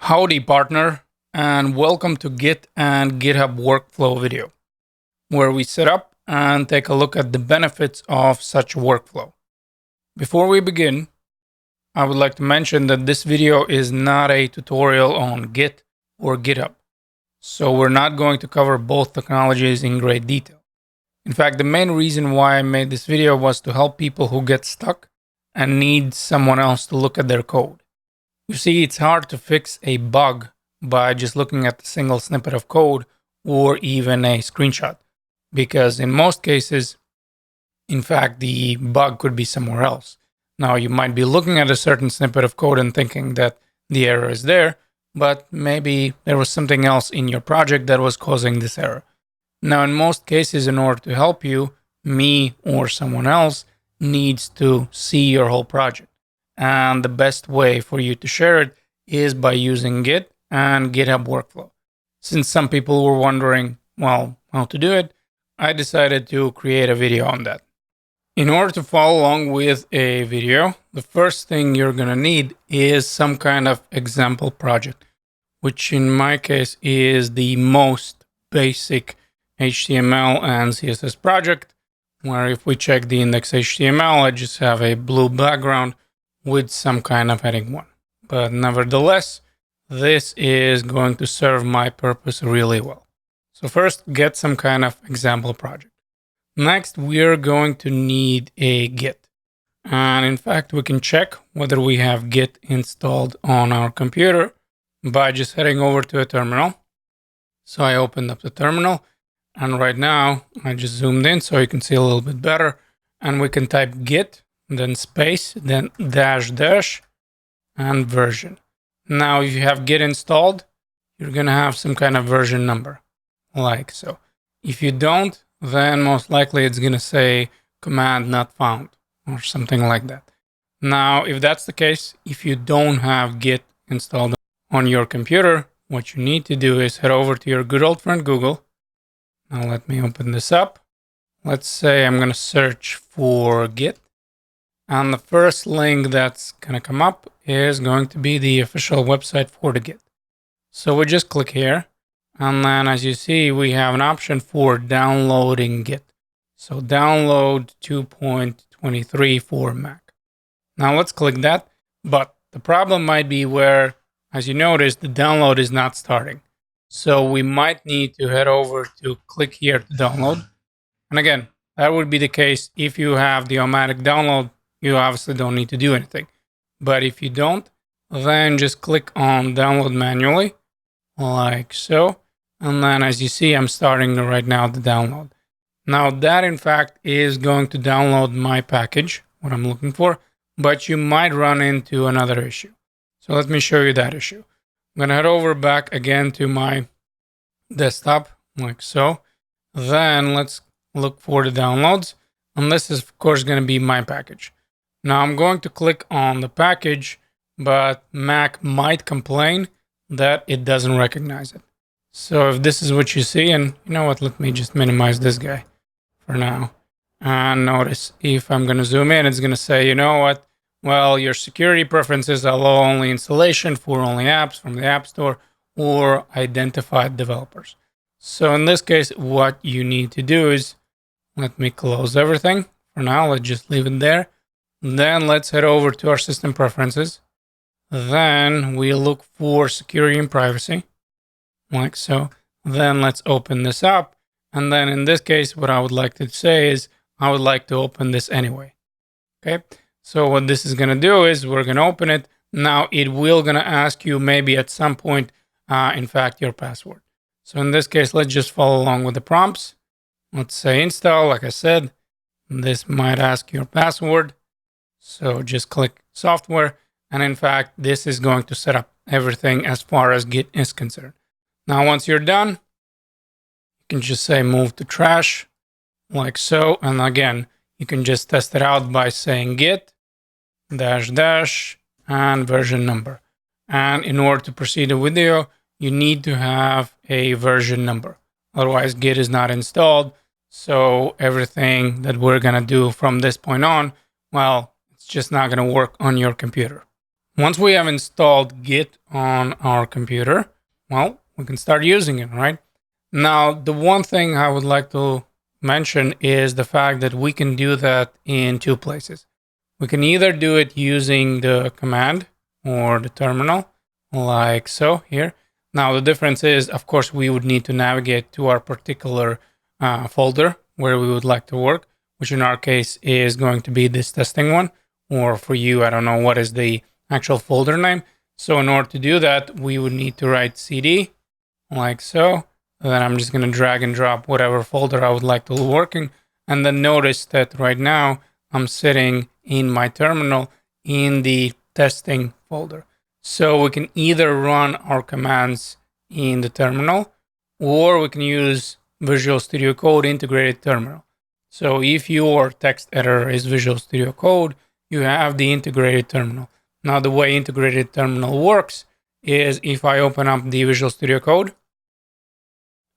Howdy, partner, and welcome to Git and GitHub Workflow video, where we set up and take a look at the benefits of such workflow. Before we begin, I would like to mention that this video is not a tutorial on Git or GitHub, so we're not going to cover both technologies in great detail. In fact, the main reason why I made this video was to help people who get stuck and need someone else to look at their code. You see, it's hard to fix a bug by just looking at a single snippet of code or even a screenshot, because in most cases, in fact, the bug could be somewhere else. Now, you might be looking at a certain snippet of code and thinking that the error is there, but maybe there was something else in your project that was causing this error. Now, in most cases, in order to help you, me or someone else needs to see your whole project. And the best way for you to share it is by using Git and GitHub Workflow. Since some people were wondering, well, how to do it, I decided to create a video on that. In order to follow along with a video, the first thing you're going to need is some kind of example project, which in my case is the most basic HTML and CSS project, where if we check the index HTML, I just have a blue background with some kind of heading one. But nevertheless, this is going to serve my purpose really well. So first, get some kind of example project. Next, we're going to need a Git. And in fact, we can check whether we have Git installed on our computer by just heading over to a terminal. So I opened up the terminal, and right now I just zoomed in so you can see a little bit better. And we can type Git, then space, then dash, and version. Now, if you have Git installed, you're going to have some kind of version number, like so. If you don't, then most likely it's going to say command not found or something like that. Now, if that's the case, if you don't have Git installed on your computer, what you need to do is head over to your good old friend Google. Now, let me open this up. Let's say I'm going to search for Git. And the first link that's going to come up is going to be the official website for the Git. So we just click here. And then as you see, we have an option for downloading Git. So download 2.23 for Mac. Now let's click that. But the problem might be where, as you notice, the download is not starting. So we might need to head over to click here to download. And again, that would be the case if you have the automatic download. You obviously don't need to do anything. But if you don't, then just click on download manually, like so. And then as you see, I'm starting right now the download. Now that in fact is going to download my package, what I'm looking for, but you might run into another issue. So let me show you that issue. I'm gonna head over back again to my desktop, like so. Then let's look for the downloads. And this is of course gonna be my package. Now I'm going to click on the package, but Mac might complain that it doesn't recognize it. So if this is what you see, and you know what, let me just minimize this guy for now. And notice if I'm going to zoom in, it's going to say, you know what, well, your security preferences allow only installation for only apps from the App Store or identified developers. So in this case, what you need to do is, let me close everything for now. Let's just leave it there. Then let's head over to our system preferences. Then we look for security and privacy, like so. Then let's open this up. And then in this case, what I would like to say is I would like to open this anyway. Okay. So what this is going to do is we're going to open it. Now it will going to ask you maybe at some point, in fact, your password. So in this case, let's just follow along with the prompts. Let's say install, like I said, this might ask your password. So just click software. And in fact, this is going to set up everything as far as Git is concerned. Now, once you're done, you can just say move to trash, like so. And again, you can just test it out by saying git dash and version number. And in order to proceed the video, you need to have a version number. Otherwise, Git is not installed. So everything that we're going to do from this point on, well, it's just not going to work on your computer. Once we have installed Git on our computer, well, we can start using it, right? Now, the one thing I would like to mention is the fact that we can do that in two places. We can either do it using the command or the terminal, like so here. Now, the difference is, of course, we would need to navigate to our particular folder where we would like to work, which in our case is going to be this testing one, or for you, I don't know what is the actual folder name. So in order to do that, we would need to write cd like so. And then I'm just going to drag and drop whatever folder I would like to work in. And then notice that right now I'm sitting in my terminal in the testing folder. So we can either run our commands in the terminal, or we can use Visual Studio Code integrated terminal. So if your text editor is Visual Studio Code, you have the integrated terminal. Now, the way integrated terminal works is if I open up the Visual Studio Code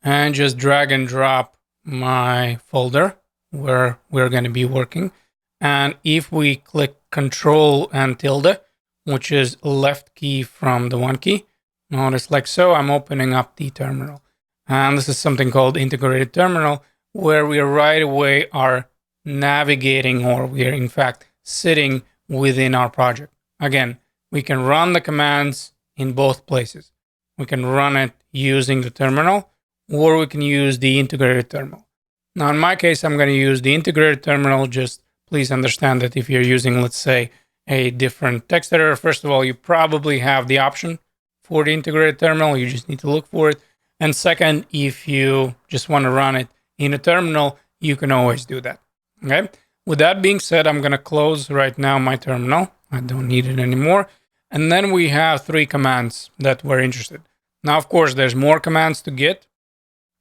and just drag and drop my folder where we're going to be working. And if we click Control and tilde, which is left key from the one key, notice like so, I'm opening up the terminal. And this is something called integrated terminal, where we right away are navigating, or we are in fact sitting within our project. Again, we can run the commands in both places. We can run it using the terminal, or we can use the integrated terminal. Now, in my case, I'm going to use the integrated terminal. Just please understand that if you're using, let's say, a different text editor, first of all, you probably have the option for the integrated terminal. You just need to look for it. And second, if you just want to run it in a terminal, you can always do that. Okay. With that being said, I'm going to close right now my terminal. I don't need it anymore. And then we have three commands that we're interested. Now, of course, there's more commands to Git,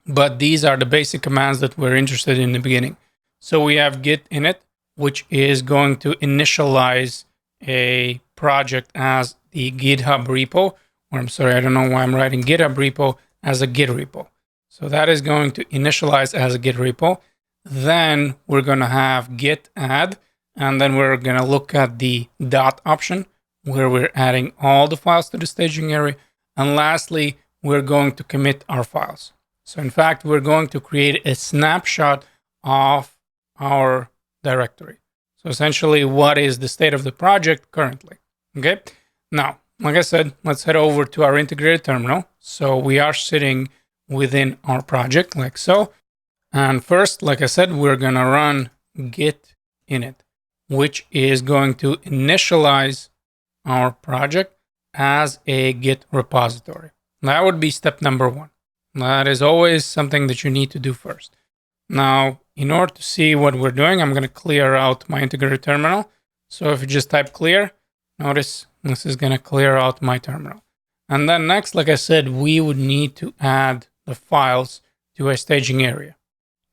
but these are the basic commands that we're interested in the beginning. So we have git init, which is going to initialize a project as the GitHub repo, or I'm sorry, I don't know why I'm writing GitHub repo as a Git repo. So that is going to initialize as a Git repo. Then we're going to have git add, and then we're going to look at the dot option where we're adding all the files to the staging area. And lastly, we're going to commit our files. So in fact, we're going to create a snapshot of our directory. So essentially, what is the state of the project currently? Okay. Now, like I said, let's head over to our integrated terminal. So we are sitting within our project like so. And first, like I said, we're going to run git init, which is going to initialize our project as a Git repository. That would be step number one. That is always something that you need to do first. Now, in order to see what we're doing, I'm going to clear out my integrated terminal. So if you just type clear, notice this is going to clear out my terminal. And then next, like I said, we would need to add the files to a staging area.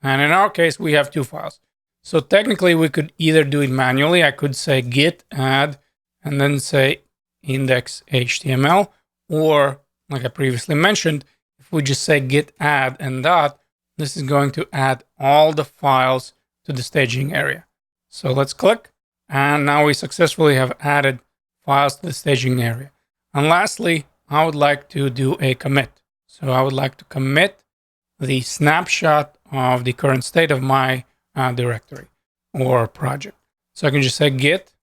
And in our case, we have two files. So technically, we could either do it manually. I could say git add and then say index.html, or like I previously mentioned, if we just say git add and dot, this is going to add all the files to the staging area. So let's click. And now we successfully have added files to the staging area. And lastly, I would like to do a commit. So I would like to commit the snapshot of the current state of my directory or project. So I can just say git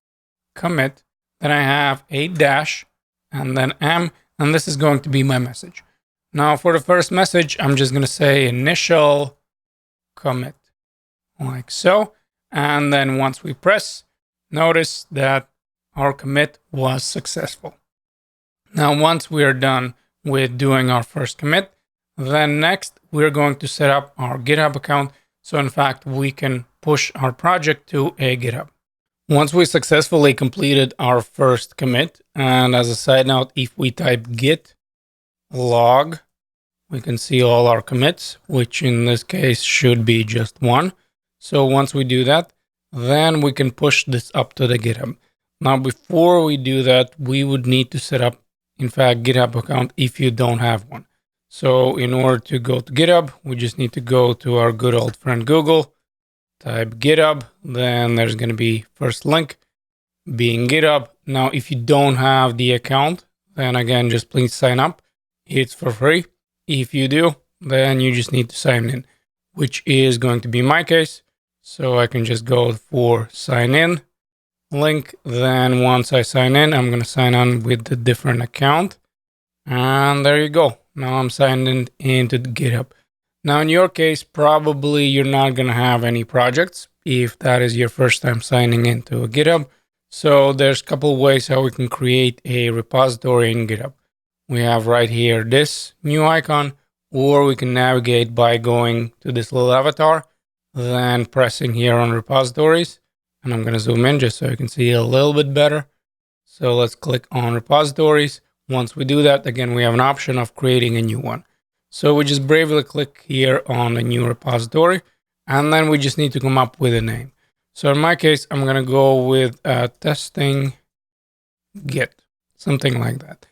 commit. Then I have a dash and then m, and this is going to be my message. Now for the first message, I'm just going to say initial commit like so. And then once we press, notice that our commit was successful. Now, once we are done with doing our first commit, then next we're going to set up our GitHub account. So in fact, we can push our project to a GitHub. Once we successfully completed our first commit, and as a side note, if we type git log, we can see all our commits, which in this case should be just one. So once we do that, then we can push this up to the GitHub. Now, before we do that, we would need to set up, in fact, GitHub account if you don't have one. So in order to go to GitHub, we just need to go to our good old friend Google, type GitHub, then there's going to be first link, being GitHub. Now, if you don't have the account, then again, just please sign up. It's for free. If you do, then you just need to sign in, which is going to be my case. So I can just go for sign in link. Then once I sign in, I'm going to sign on with a different account. And there you go. Now I'm signed in into the GitHub. Now, in your case, probably you're not going to have any projects if that is your first time signing into a GitHub. So there's a couple ways how we can create a repository in GitHub. We have right here this new icon, or we can navigate by going to this little avatar, then pressing here on repositories. And I'm going to zoom in just so you can see a little bit better. So let's click on repositories. Once we do that, again, we have an option of creating a new one. So we just bravely click here on a new repository, and then we just need to come up with a name. So in my case, I'm going to go with testing Git, something like that.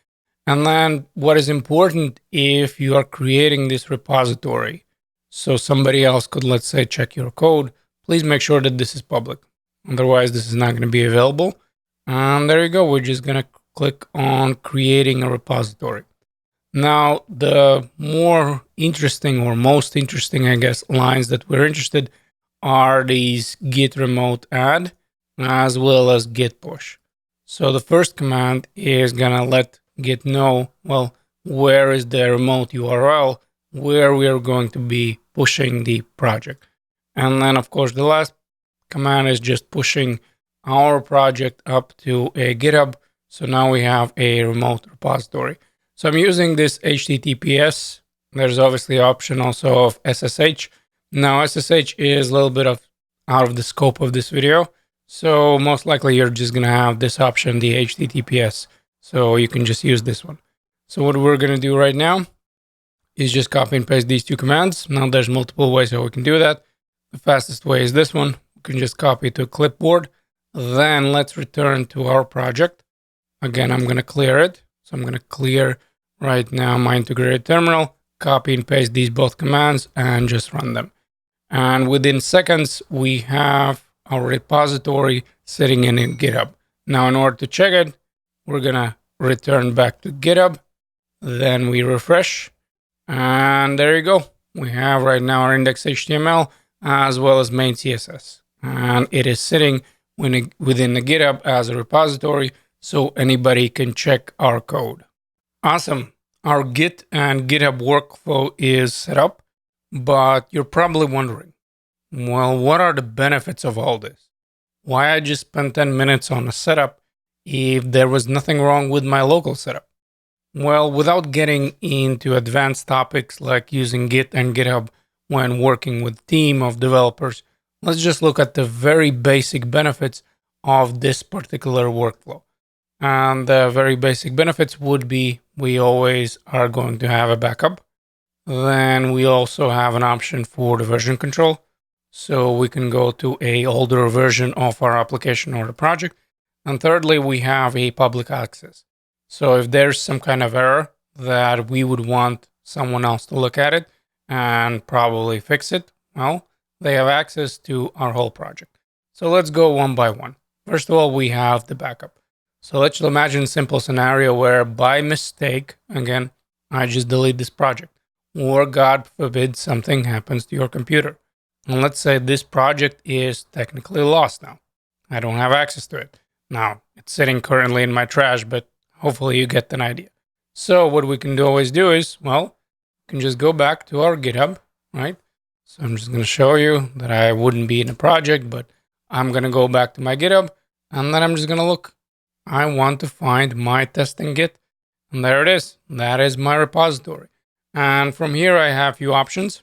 And then what is important if you are creating this repository, so somebody else could, let's say, check your code, please make sure that this is public. Otherwise, this is not going to be available. And there you go. We're just going to click on creating a repository. Now, the more interesting or most interesting, I guess, lines that we're interested are these git remote add as well as git push. So the first command is gonna let git know, well, where is the remote URL where we are going to be pushing the project. And then, of course, the last command is just pushing our project up to a GitHub. So now we have a remote repository. So I'm using this HTTPS. There's obviously option also of SSH. Now SSH is a little bit of out of the scope of this video. So most likely you're just going to have this option, the HTTPS. So you can just use this one. So what we're going to do right now is just copy and paste these two commands. Now there's multiple ways how we can do that. The fastest way is this one. We can just copy to a clipboard. Then let's return to our project. Again, I'm going to clear it. So I'm going to clear right now my integrated terminal, copy and paste these both commands, and just run them. And within seconds, we have our repository sitting in GitHub. Now, in order to check it, we're going to return back to GitHub. Then we refresh. And there you go. We have right now our index.html as well as main CSS. And it is sitting within the GitHub as a repository, so anybody can check our code. Awesome. Our Git and GitHub workflow is set up, but you're probably wondering, well, what are the benefits of all this? Why I just spent 10 minutes on a setup if there was nothing wrong with my local setup? Well, without getting into advanced topics like using Git and GitHub when working with a team of developers, let's just look at the very basic benefits of this particular workflow. And the very basic benefits would be we always are going to have a backup. Then we also have an option for the version control. So we can go to a older version of our application or the project. And thirdly, we have a public access. So if there's some kind of error that we would want someone else to look at it and probably fix it, well, they have access to our whole project. So let's go one by one. First of all, we have the backup. So let's imagine a simple scenario where by mistake, again, I just delete this project, or God forbid something happens to your computer. And let's say this project is technically lost now. I don't have access to it. Now, it's sitting currently in my trash, but hopefully you get an idea. So what we can always do is, well, we can just go back to our GitHub, right? So I'm just going to show you that I wouldn't be in a project, but I'm going to go back to my GitHub, and then I'm just going to look. I want to find my testing Git, and there it is. That is my repository. And from here, I have a few options.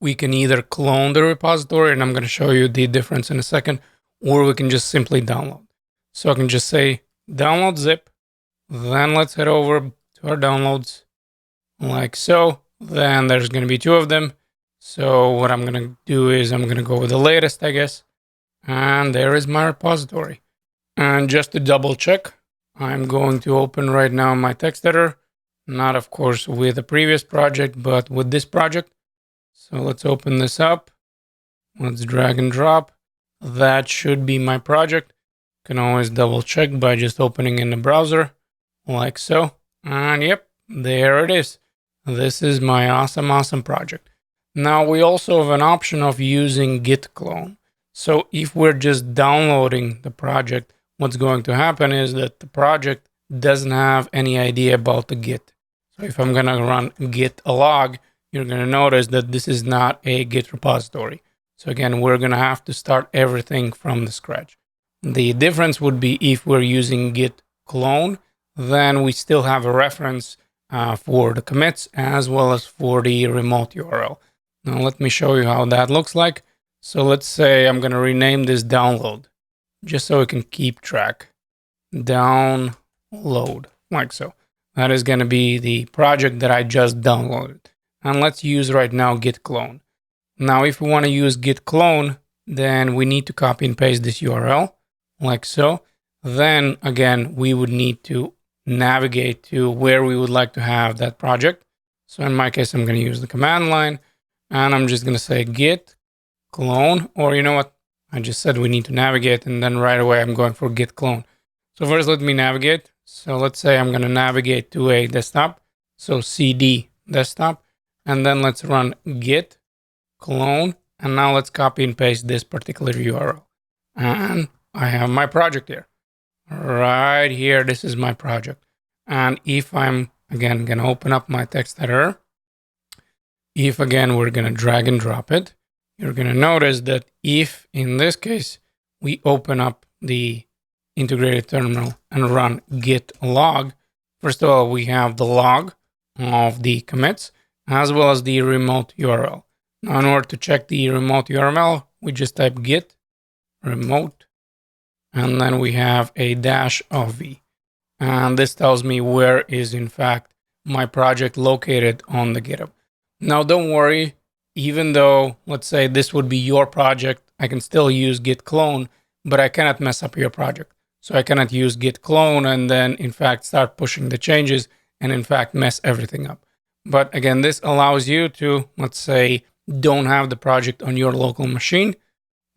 We can either clone the repository, and I'm going to show you the difference in a second, or we can just simply download. So I can just say download zip. Then let's head over to our downloads like so. Then there's going to be two of them. So what I'm going to do is I'm going to go with the latest, I guess. And there is my repository. And just to double check, I'm going to open right now my text editor, not of course with the previous project, but with this project. So let's open this up. Let's drag and drop. That should be my project. Can always double check by just opening in the browser like so. And yep, there it is. This is my awesome project. Now we also have an option of using git clone. So if we're just downloading the project, what's going to happen is that the project doesn't have any idea about the git. So if I'm gonna run git log, you're gonna notice that this is not a git repository. So again, we're gonna have to start everything from the scratch. The difference would be if we're using git clone, then we still have a reference for the commits as well as for the remote URL. Now let me show you how that looks like. So let's say I'm gonna rename this download just so we can keep track. Download, like so. That is gonna be the project that I just downloaded. And let's use right now git clone. Now, if we want to use git clone, then we need to copy and paste this URL like so. Then again, we would need to navigate to where we would like to have that project. So in my case, I'm going to use the command line and I'm just going to say git clone, or you know what? I just said we need to navigate and then right away I'm going for git clone. So first let me navigate. So let's say I'm going to navigate to a desktop. So cd desktop, and then let's run git clone. And now let's copy and paste this particular URL. And I have my project here. Right here, this is my project. And if I'm again gonna open up my text editor, if again we're gonna drag and drop it, you're gonna notice that if in this case we open up the integrated terminal and run git log, first of all, we have the log of the commits as well as the remote URL. Now, in order to check the remote URL, we just type git remote, and then we have a dash of v. And this tells me where is in fact my project located on the GitHub. Now, don't worry, even though let's say this would be your project, I can still use git clone, but I cannot mess up your project. So I cannot use git clone and then in fact start pushing the changes and in fact mess everything up. But again, this allows you to, let's say, don't have the project on your local machine,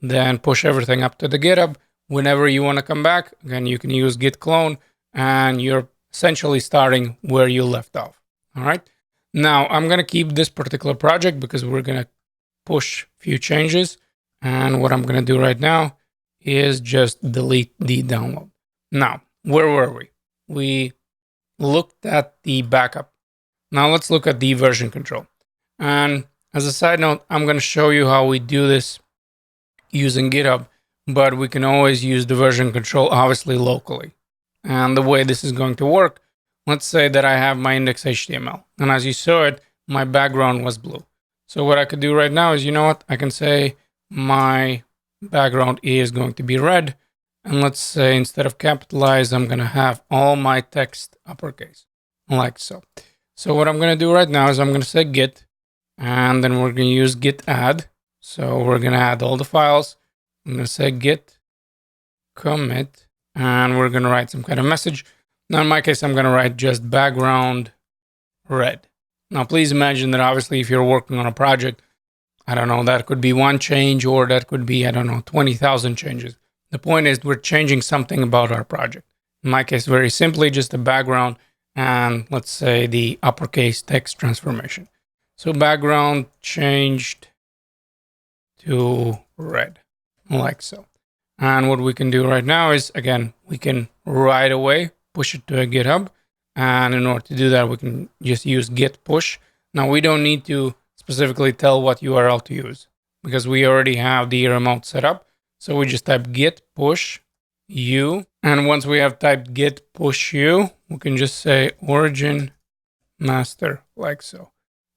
then push everything up to the GitHub. Whenever you want to come back, again, you can use git clone and you're essentially starting where you left off. All right. Now I'm going to keep this particular project because we're going to push a few changes. And what I'm going to do right now is just delete the download. Now, where were we? We looked at the backup. Now let's look at the version control. And as a side note, I'm going to show you how we do this using GitHub, but we can always use the version control, obviously locally. And the way this is going to work, let's say that I have my index HTML. And as you saw it, my background was blue. So what I could do right now is, you know what? I can say my background is going to be red. And let's say instead of capitalize, I'm going to have all my text uppercase, like so. So what I'm going to do right now is I'm going to say git, and then we're going to use git add. So we're going to add all the files. I'm going to say git commit, and we're going to write some kind of message. Now, in my case, I'm going to write just background red. Now, please imagine that obviously if you're working on a project, I don't know, that could be one change or that could be, I don't know, 20,000 changes. The point is we're changing something about our project. In my case, very simply, just the background and let's say the uppercase text transformation. So background changed to red, like so. And what we can do right now is, again, we can right away push it to a GitHub. And in order to do that, we can just use git push. Now, we don't need to specifically tell what URL to use because we already have the remote set up. So we just type git push u. And once we have typed git push u, we can just say origin master, like so.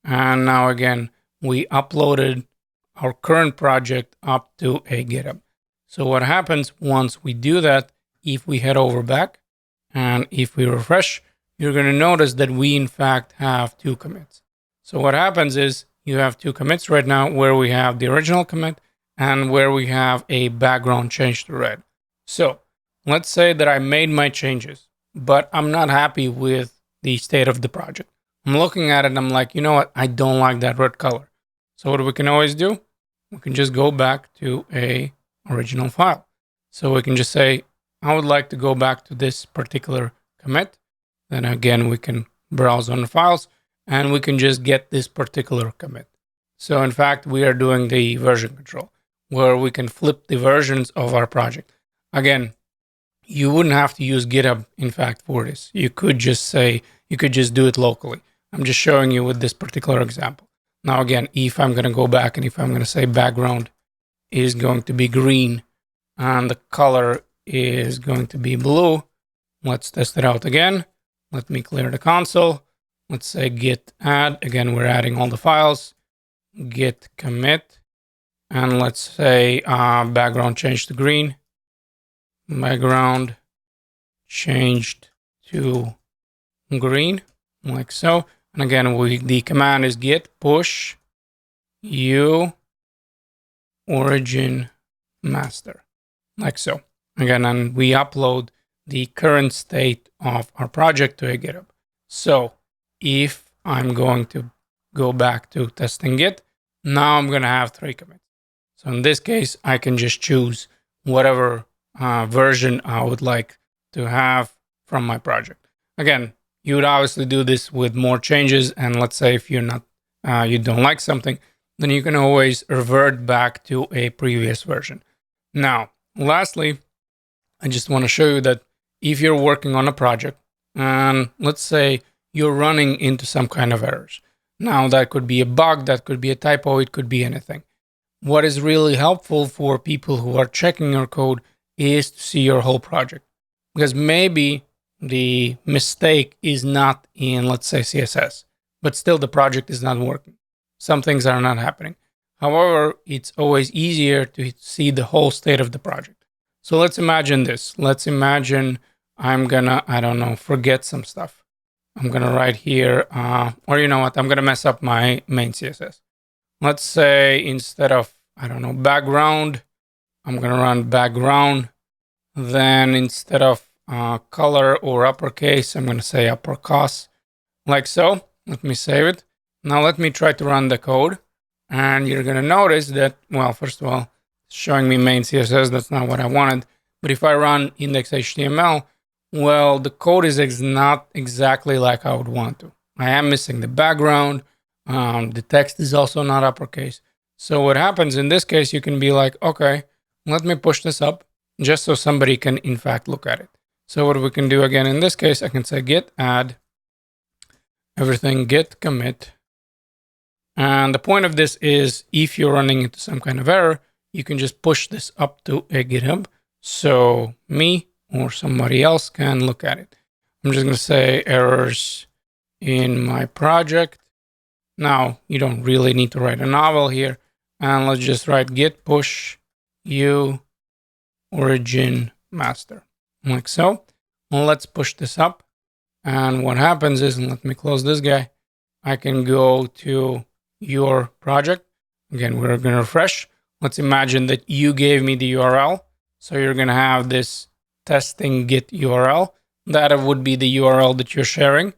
And now again, we uploaded our current project up to a GitHub. So what happens once we do that, if we head over back and if we refresh, you're going to notice that we in fact have two commits. So what happens is you have two commits right now where we have the original commit and where we have a background change to red. So let's say that I made my changes, but I'm not happy with the state of the project. I'm looking at it and I'm like, you know what? I don't like that red color. So what we can always do, we can just go back to a original file. So we can just say I would like to go back to this particular commit. Then again, we can browse on the files and we can just get this particular commit. So in fact, we are doing the version control where we can flip the versions of our project. Again, you wouldn't have to use GitHub, in fact, for this. You could just do it locally. I'm just showing you with this particular example. Now, again, if I'm going to go back and if I'm going to say background is going to be green and the color is going to be blue, let's test it out again. Let me clear the console. Let's say git add. Again, we're adding all the files. Git commit. And let's say background changed to green. Background changed to green, like so. And again, the command is git push u origin master, like so. Again, and we upload the current state of our project to a GitHub. So if I'm going to go back to testing Git, now I'm going to have 3 commits. So in this case, I can just choose whatever version I would like to have from my project. Again, you would obviously do this with more changes. And let's say if you're not, you don't like something, then you can always revert back to a previous version. Now, lastly, I just want to show you that if you're working on a project and let's say you're running into some kind of errors. Now that could be a bug, that could be a typo, it could be anything. What is really helpful for people who are checking your code is to see your whole project, because maybe the mistake is not in, let's say, CSS, but still the project is not working. Some things are not happening. However, it's always easier to see the whole state of the project. So let's imagine this. Let's imagine I'm gonna, I don't know, forget some stuff. I'm gonna write here, or you know what, I'm gonna mess up my main CSS. Let's say instead of, I don't know, background, I'm gonna run background. Then instead of color or uppercase, I'm gonna say uppercase, like so. Let me save it. Now let me try to run the code. And you're gonna notice that, well, first of all, it's showing me main CSS, that's not what I wanted. But if I run index.html, well, the code is not exactly like I would want to. I am missing the background. The text is also not uppercase. So what happens in this case, you can be like, okay, let me push this up just so somebody can, in fact, look at it. So what we can do again in this case, I can say git add everything, git commit. And the point of this is if you're running into some kind of error, you can just push this up to a GitHub. So me or somebody else can look at it. I'm just going to say errors in my project. Now, you don't really need to write a novel here. And let's just write git push u origin master, like so. Well, let's push this up. And what happens is, and let me close this guy, I can go to your project. Again, we're going to refresh. Let's imagine that you gave me the URL. So you're going to have this testing git URL. That would be the URL that you're sharing.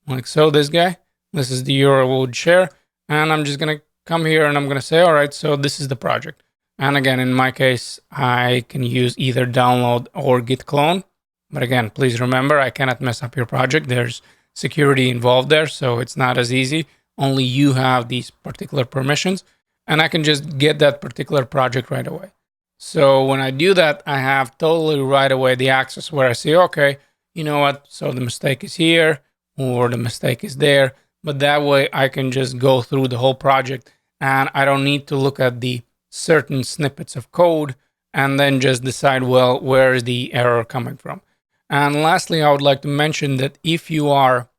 Like so, this guy. This is the URL we would share. And I'm just going to come here and I'm going to say, all right, so this is the project. And again, in my case, I can use either download or git clone. But again, please remember, I cannot mess up your project. There's security involved there, so it's not as easy. Only you have these particular permissions, and I can just get that particular project right away. So when I do that, I have totally right away the access where I say, okay, you know what? So the mistake is here or the mistake is there. But that way I can just go through the whole project and I don't need to look at the certain snippets of code and then just decide, well, where is the error coming from? And lastly, I would like to mention that if you are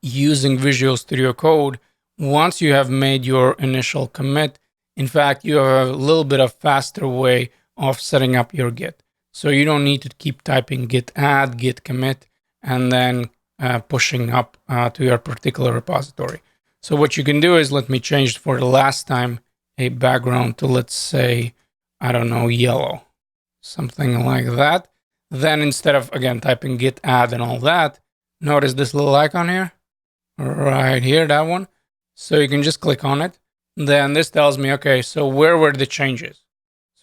using Visual Studio Code, once you have made your initial commit, in fact, you have a little bit of faster way of setting up your Git. So you don't need to keep typing git add, git commit, and then pushing up to your particular repository. So what you can do is, let me change for the last time a background to, let's say, I don't know, yellow, something like that. Then instead of, again, typing git add and all that, notice this little icon here, right here, that one. So you can just click on it. Then this tells me, okay, so where were the changes?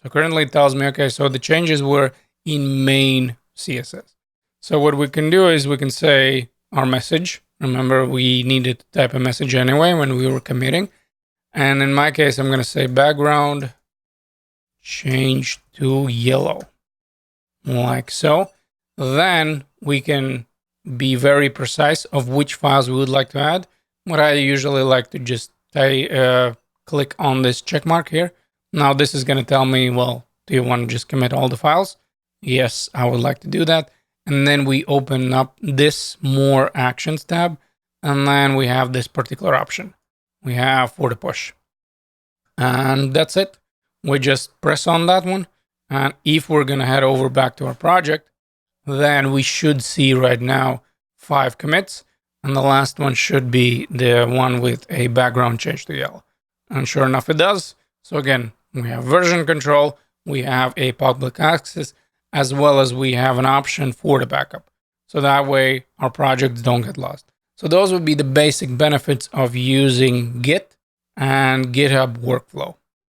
So currently it tells me, okay, so the changes were in main CSS. So what we can do is we can say our message. Remember, we needed to type a message anyway when we were committing. And in my case, I'm going to say background change to yellow, like so. Then we can be very precise of which files we would like to add. What I usually like to just click on this check mark here. Now this is going to tell me, well, do you want to just commit all the files? Yes, I would like to do that. And then we open up this more actions tab. And then we have this particular option we have for the push. And that's it. We just press on that one. And if we're going to head over back to our project, then we should see right now 5 commits. And the last one should be the one with a background change to yellow. And sure enough, it does. So again, we have version control, we have a public access, as well as we have an option for the backup. So that way our projects don't get lost. So those would be the basic benefits of using Git and GitHub Workflow.